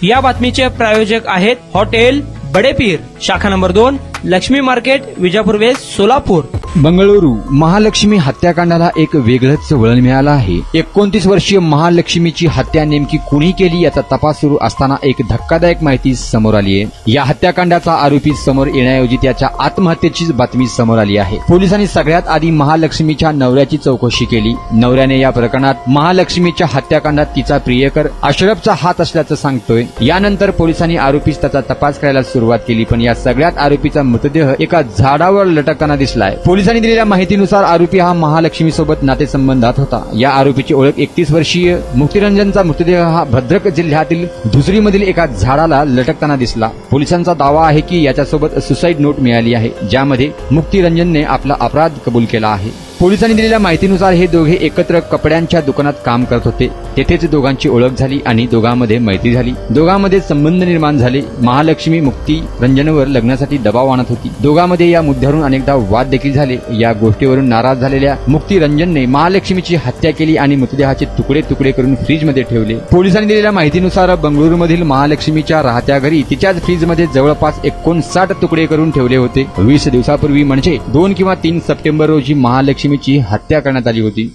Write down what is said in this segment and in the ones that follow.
या बातमीचे प्रायोजक आहेत हॉटेल बडेपीर, शाखा number 2, Lakshmi market, Vijapur west, Solapur. Bengaluru Mahalakshmi हत्याकांडाला एक वेगळंच वळण मिळालं आहे. 29 वर्षीय महालक्ष्मीची हत्या नेमकी कुणी केली याचा तपास सुरू असताना एक धक्कादायक माहिती समोर आली आहे. या हत्याकांडाचा आरोपी समोर येण्याऐवजी त्याच्या आत्महत्येचीच बातमी समोर आली आहे. पोलिसांनी सगळ्यात आधी महालक्ष्मीच्या नवऱ्याची चौकशी केली. नवऱ्याने या प्रकरणात महालक्ष्मीच्या हत्याकांडात तिचा प्रियकर अशरफचा हात असल्याचं सांगतोय. यानंतर पोलिसांनी आरोपीस त्याचा तपास करायला सुरुवात केली, पण या सगळ्यात आरोपीचा मृतदेह एका झाडावर लटकताना दिसलाय. पोलिसांनी दिलेल्या माहितीनुसार आरोपी हा महालक्ष्मी सोबत नातेसंबंधात होता. या आरोपीची ओळख 31 वर्षीय मुक्तिरंजनचा मृतदेह हा भद्रक जिल्ह्यातील धुसरीमधील एका झाडाला लटकताना दिसला. पोलिसांचा दावा आहे की याच्यासोबत सुसाईड नोट मिळाली आहे, ज्यामध्ये मुक्तिरंजनने आपला अपराध कबूल केला आहे. पोलिसांनी दिलेल्या माहितीनुसार हे दोघे एकत्र कपड्यांच्या दुकानात काम करत होते. तेथेच दोघांची ओळख झाली आणि दोघांमध्ये मैत्री झाली. दोघांमध्ये संबंध निर्माण झाले. महालक्ष्मी मुक्ती रंजनवर लग्नासाठी दबाव आणत होती. दोघांमध्ये या मुद्द्यावरून अनेकदा वाद देखील झाले. या गोष्टीवरून नाराज झालेल्या मुक्ती रंजनने महालक्ष्मीची हत्या केली आणि मृतदेहाचे तुकडे तुकडे करून फ्रीजमध्ये ठेवले. पोलिसांनी दिलेल्या माहितीनुसार बंगळुरूमधील महालक्ष्मीच्या राहत्या घरी तिच्याच फ्रीजमध्ये जवळपास 59 तुकडे करून ठेवले होते. 20 दिवसापूर्वी म्हणजे 2 किंवा 3 सप्टेंबर रोजी महालक्ष्मीची हत्या करण्यात आली होती.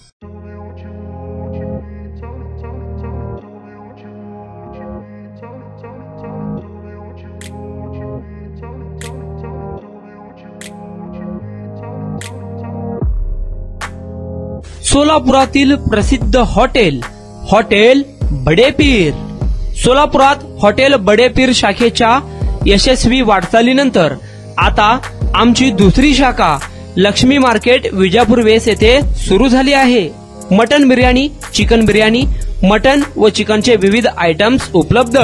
सोलापुरातील प्रसिद्ध हॉटेल बडेपीर. सोलापुरात हॉटेल बडेपीर शाखेच्या यशस्वी वाटचालीनंतर आता आमची दुसरी शाखा लक्ष्मी मार्केट, विजापूर वेस्ट येथे सुरू झाली आहे. Mutton biryani, chicken biryani, mutton व चिकनचे विविध आयटम्स उपलब्ध.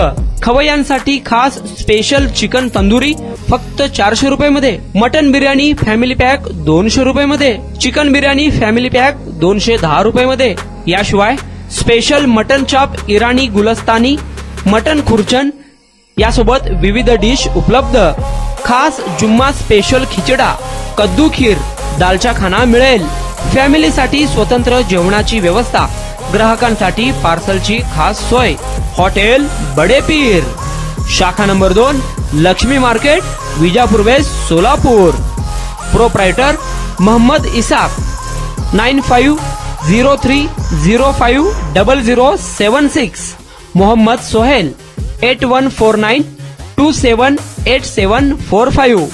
खवय्यांसाठी खास स्पेशल चिकन तंदुरी फक्त 400 रुपये. मटन बिर्याणी फॅमिली पॅक 200 रुपये. चिकन बिर्याणी फॅमिली पॅक 210 रुपये. याशिवाय स्पेशल मटन चाप, इराणी गुलस्तानी, मटन खुर्चन यासोबत विविध डिश उपलब्ध. खास जुम्मा स्पेशल खिचडा, कद्दू खीर, दालचा खाना मिळेल. फॅमिलीसाठी स्वतंत्र जेवणाची व्यवस्था, ग्राहकांसाठी पार्सलची खास सोय. हॉटेल बडेपीर, शाखा number 2, Lakshmi market, Vijapur west, Solapur. Proprietor Mohammad Isaq. 9503050076. Mohammad Sohail. 8149278745.